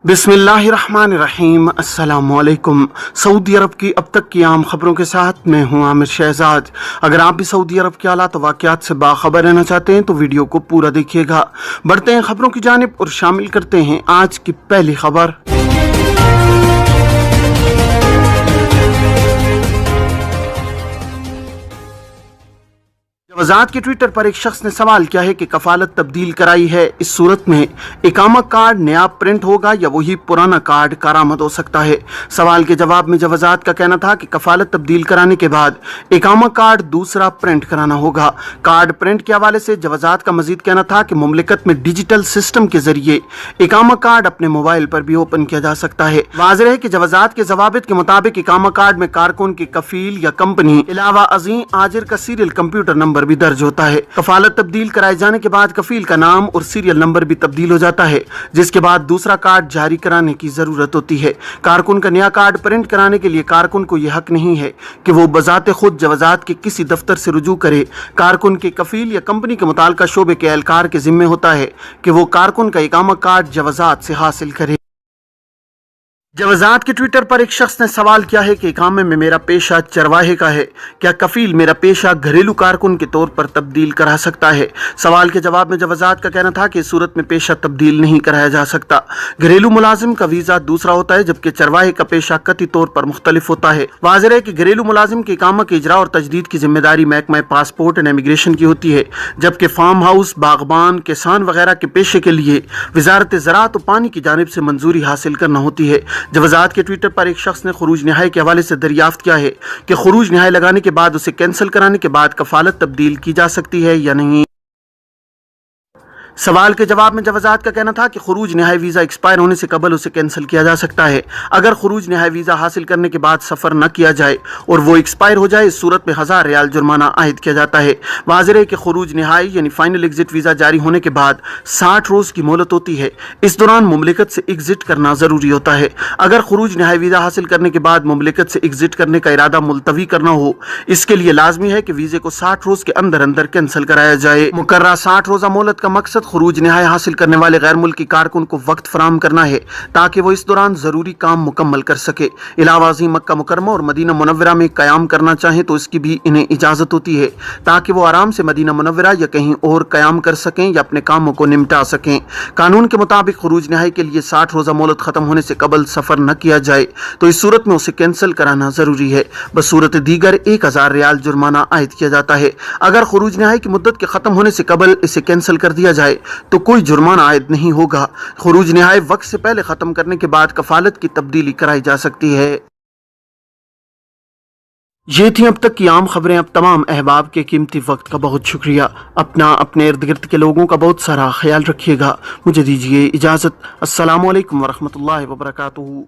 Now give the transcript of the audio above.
बिस्मिल्लाहिर्रहमानिर्रहीम। अस्सलामुअलैकुम। सऊदी अरब की अब तक की आम खबरों के साथ मैं हूं आमिर शहजाद। अगर आप भी सऊदी अरब के हालात वाक़यात से बाखबर रहना चाहते हैं तो वीडियो को पूरा देखिएगा। बढ़ते हैं खबरों की जानिब और शामिल करते हैं आज की पहली खबर। वजारत के ट्विटर पर एक शख्स ने सवाल किया है कि कफालत तब्दील कराई है, इस सूरत में इकामा कार्ड नया प्रिंट होगा या वही पुराना कार्ड कारामद हो सकता है। सवाल के जवाब में वजारत का कहना था कि कफालत तब्दील कराने के बाद इकामा कार्ड दूसरा प्रिंट कराना होगा। कार्ड प्रिंट के हवाले से वजारत का मजीद कहना था कि मुमलिकत में डिजिटल सिस्टम के जरिए इकामा कार्ड अपने मोबाइल पर भी ओपन किया जा सकता है। वाज़ेह है कि वजारत के जवाबित के मुताबिक इकामा कार्ड में कारकुन की कफील या कंपनी अलावा अज़ीम आजिर का सीरियल कंप्यूटर नंबर भी दर्ज होता है। कफालत तब्दील कराए जाने के बाद कफील का नाम और सीरियल नंबर भी तब्दील हो जाता है, जिसके बाद दूसरा कार्ड जारी कराने की जरूरत होती है। कारकुन का नया कार्ड प्रिंट कराने के लिए कारकुन को यह हक नहीं है कि वो बजाते खुद वजारत के किसी दफ्तर से रुजू करे। कारकुन के कफील या कंपनी के मुताल्लिका शोबे के एहलकार के जिम्मे होता है कि वो कारकुन का इकामा कार्ड वजारत से हासिल करे। वजारत के ट्विटर पर एक शख्स ने सवाल किया है कि इकामे में मेरा पेशा चरवाहे का है, क्या कफील मेरा पेशा घरेलू कारकुन के तौर पर तब्दील करा सकता है। सवाल के जवाब में वजारत का कहना था कि इस सूरत में पेशा तब्दील नहीं कराया जा सकता। घरेलू मुलाजिम का वीज़ा दूसरा होता है, जबकि चरवाहे का पेशा कतई तौर पर मुख्तलिफ होता है। वाज़ेह है कि घरेलू मुलाजिम के इकामा के इजरा और तजदीद की जिम्मेदारी महकमा पासपोर्ट एंड इमिग्रेशन की होती है, जबकि फार्म हाउस, बागबान, किसान वगैरह के पेशे के लिए वजारत ज़राअत और पानी की जानिब से मंजूरी हासिल करना होती है। वजारत के ट्विटर पर एक शख्स ने खुरूज निहाई के हवाले से दरियाफ्त किया है कि खुरूज निहाई लगाने के बाद उसे कैंसिल कराने के बाद कफालत तब्दील की जा सकती है या नहीं। सवाल के जवाब में वजारत का कहना था कि खुरूज निहाई वीज़ा एक्सपायर होने से कबल उसे कैंसिल किया जा सकता है। अगर खुरूज निहाई वीज़ा हासिल करने के बाद सफ़र न किया जाए और वो एक्सपायर हो जाए, इस सूरत में 1000 रियाल जुर्माना आयद किया जाता है। वाज़ेह है कि खुरूज निहाई यानी फाइनल एग्जिट वीज़ा जारी होने के बाद 60 रोज़ की मोहलत होती है। इस दौरान मुमलिकत से एग्जिट करना ज़रूरी होता है। अगर खुरूज निहाई वीज़ा हासिल करने के बाद मुमलिकत से एग्जिट करने का इरादा मुलतवी करना हो, इसके लिए लाजमी है कि वीज़े को 60 रोज़ के अंदर अंदर कैंसिल कराया जाए। मुकर्रर 60 रोज़ा मोहलत का मकसद खुरूज निहाई हासिल करने वाले गैर मुल्की कारकुन को वक्त फराहम करना है ताकि वो इस दौरान जरूरी काम मुकम्मल कर सके। इलावा अज़ीम मक्का मुकरमा और मदीना मुनव्वरा में कयाम करना चाहें तो इसकी भी इन्हें इजाजत होती है, ताकि वो आराम से मदीना मुनव्वरा या कहीं और कयाम कर सकें या अपने कामों को निपटा सकें। कानून के मुताबिक खुरूज निहाई के लिए 60 रोजा मोहलत खत्म होने से कबल सफर न किया जाए तो इस सूरत में उसे कैंसिल कराना जरूरी है। बसूरत दीगर 1000 रियाल जुर्माना आयद किया जाता है। अगर खुरूज निहाई की मुद्दत के खत्म होने से कबल इसे कैंसिल कर दिया जाए तो कोई जुर्माना आयद नहीं होगा। खुरूज निहाई वक्त से पहले खत्म करने के बाद कफालत की तब्दीली कराई जा सकती है। ये थी अब तक की आम खबरें। अब तमाम अहबाब के कीमती वक्त का बहुत शुक्रिया। अपना अपने इर्द गिर्द के लोगों का बहुत सारा ख्याल रखिएगा। मुझे दीजिए इजाज़त। अस्सलामु अलैकुम वरहमतुल्लाहि वबरकातुहू।